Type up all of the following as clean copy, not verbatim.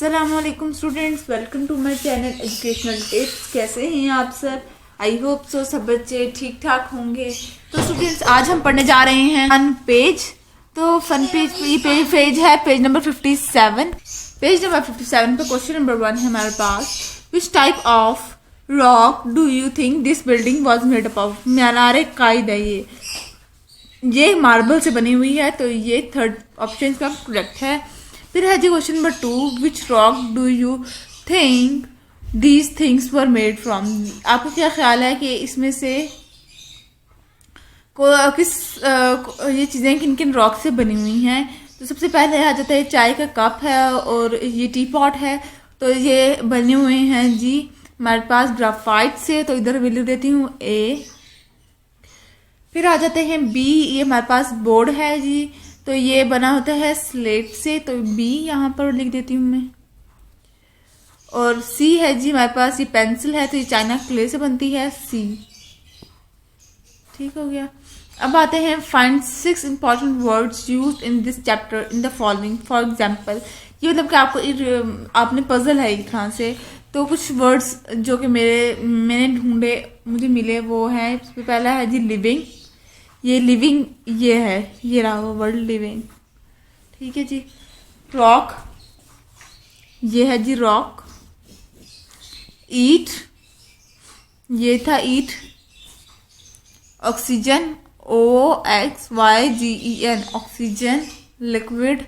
अस्सलामुअलैकुम students, welcome to my channel educational tips. कैसे हैं आप सब? आई होप सो सब बच्चे ठीक ठाक होंगे। तो स्टूडेंट्स, आज हम पढ़ने जा रहे हैं फन पेज। तो फन पेज ये पेज है पेज नंबर 57। पेज नंबर 57 पे क्वेश्चन नंबर 1 है हमारे पास। Which type of rock do you think this building was made up of? मीनार कायद है ये मार्बल से बनी हुई है, तो ये थर्ड ऑप्शन का करेक्ट है। फिर है जी question number 2, which rock do you think these things were made from? आपको क्या ख्याल है कि इसमें से ये चीज़ें किन किन रॉक से बनी हुई हैं? तो सबसे पहले आ जाता है चाय का कप है और ये टी पॉट है, तो ये बने हुए हैं जी हमारे पास ग्राफाइट से, तो इधर वैल्यू देती हूँ ए। फिर आ जाते हैं बी, ये हमारे पास बोर्ड है जी, तो ये बना होता है स्लेट से, तो बी यहाँ पर लिख देती हूँ मैं। और सी है जी हमारे पास ये पेंसिल है, तो ये चाइना क्ले से बनती है, सी। ठीक हो गया। अब आते हैं find 6 important words used in this chapter in the following. For example, ये मतलब कि आपने पजल है एक तरह से, तो कुछ वर्ड्स जो कि मैंने ढूंढे मुझे मिले वो है। सबसे पहला है जी लिविंग, ये लिविंग ये है, ये रहा वो वर्ड लिविंग। ठीक है जी। रॉक, ये है जी रॉक। ईट, ये था ईट। Oxygen, OXYGEN oxygen. Liquid,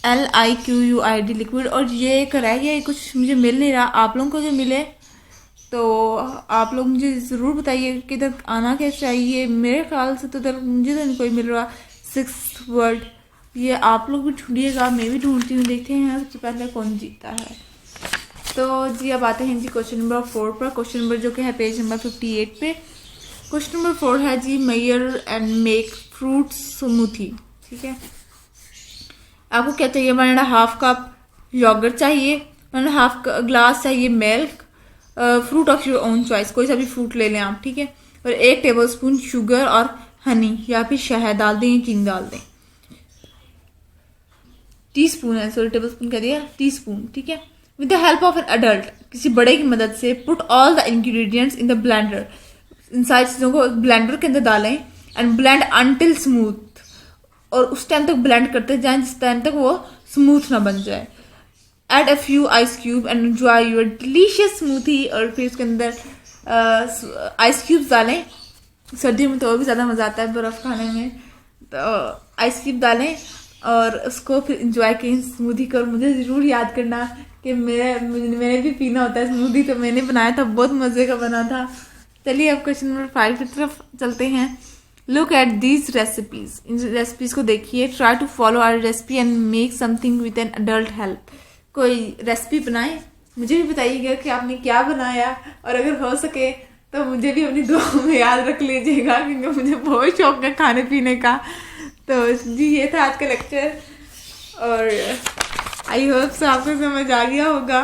LIQUID liquid. और ये एक रह गया, कुछ मुझे मिल नहीं रहा, आप लोगों को जो मिले तो आप लोग मुझे ज़रूर बताइए कि इधर आना क्या चाहिए। मेरे ख्याल से तो इधर मुझे तो नहीं कोई मिल रहा 6th वर्ड। ये आप लोग भी ढूंढिएगा, मैं भी ढूंढती हूँ, देखते हैं सबसे पहले कौन जीता है। तो जी अब आते हैं जी क्वेश्चन नंबर 4 पर। क्वेश्चन नंबर जो कि है पेज नंबर 58 पे। क्वेश्चन नंबर 4 है जी measure and make fruit smoothie. ठीक है, आपको क्या चाहिए? 1.5 कप योगर्ट चाहिए, 1.5 ग्लास चाहिए milk, fruit of your own choice, कोई सा भी फ्रूट ले लें आप। ठीक है, और 1 टेबलस्पून शुगर और हनी या फिर शहद डाल दें, चीनी डाल दें। टीस्पून है, सॉरी टेबलस्पून कह दिया, टीस्पून। ठीक है। With the help of an adult, किसी बड़े की मदद से, put all the ingredients in the blender, इन सारी चीज़ों को ब्लेंडर के अंदर डालें एंड ब्लेंड अनटिल स्मूथ, और उस टाइम तक ब्लेंड करते जाएं जिस टाइम तक वो स्मूथ ना बन जाए। Add a few ice cube and enjoy your delicious smoothie। और फिर उसके अंदर आइस क्यूब्स डालें, सर्दियों में तो और भी ज़्यादा मज़ा आता है बर्फ़ खाने में, तो आइस क्यूब डालें और उसको फिर इंजॉय करें स्मूदी को। और मुझे ज़रूर याद करना कि मैंने भी पीना होता है स्मूदी, तो मैंने बनाया था, बहुत मज़े का बना था। चलिए अब क्वेश्चन नंबर 5 की तरफ चलते हैं। लुक एट दीज रेसिपीज, इन रेसिपीज़ को देखिए। Try to follow our recipe and make something with an adult help. कोई रेसिपी बनाएं, मुझे भी बताइएगा कि आपने क्या बनाया, और अगर हो सके तो मुझे भी अपनी दुआ में याद रख लीजिएगा, क्योंकि मुझे बहुत शौक है खाने पीने का। तो जी ये था आज का लेक्चर, और आई होप से आपको समझ आ गया होगा।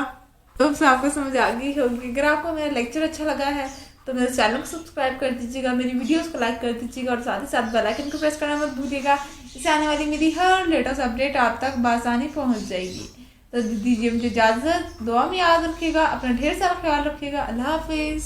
अगर आपको मेरा लेक्चर अच्छा लगा है तो मेरे चैनल को सब्सक्राइब कर दीजिएगा, मेरी वीडियोस को लाइक कर दीजिएगा, और साथ ही साथ बेल आइकन को प्रेस करना मत भूलिएगा। इससे आने वाली मेरी हर लेटेस्ट अपडेट आप तक बआसानी पहुँच जाएगी। तो दीजिए मुझे इजाज़त, दुआ में याद रखिएगा, अपना ढेर सारा ख्याल रखिएगा। अल्लाह हाफिज़।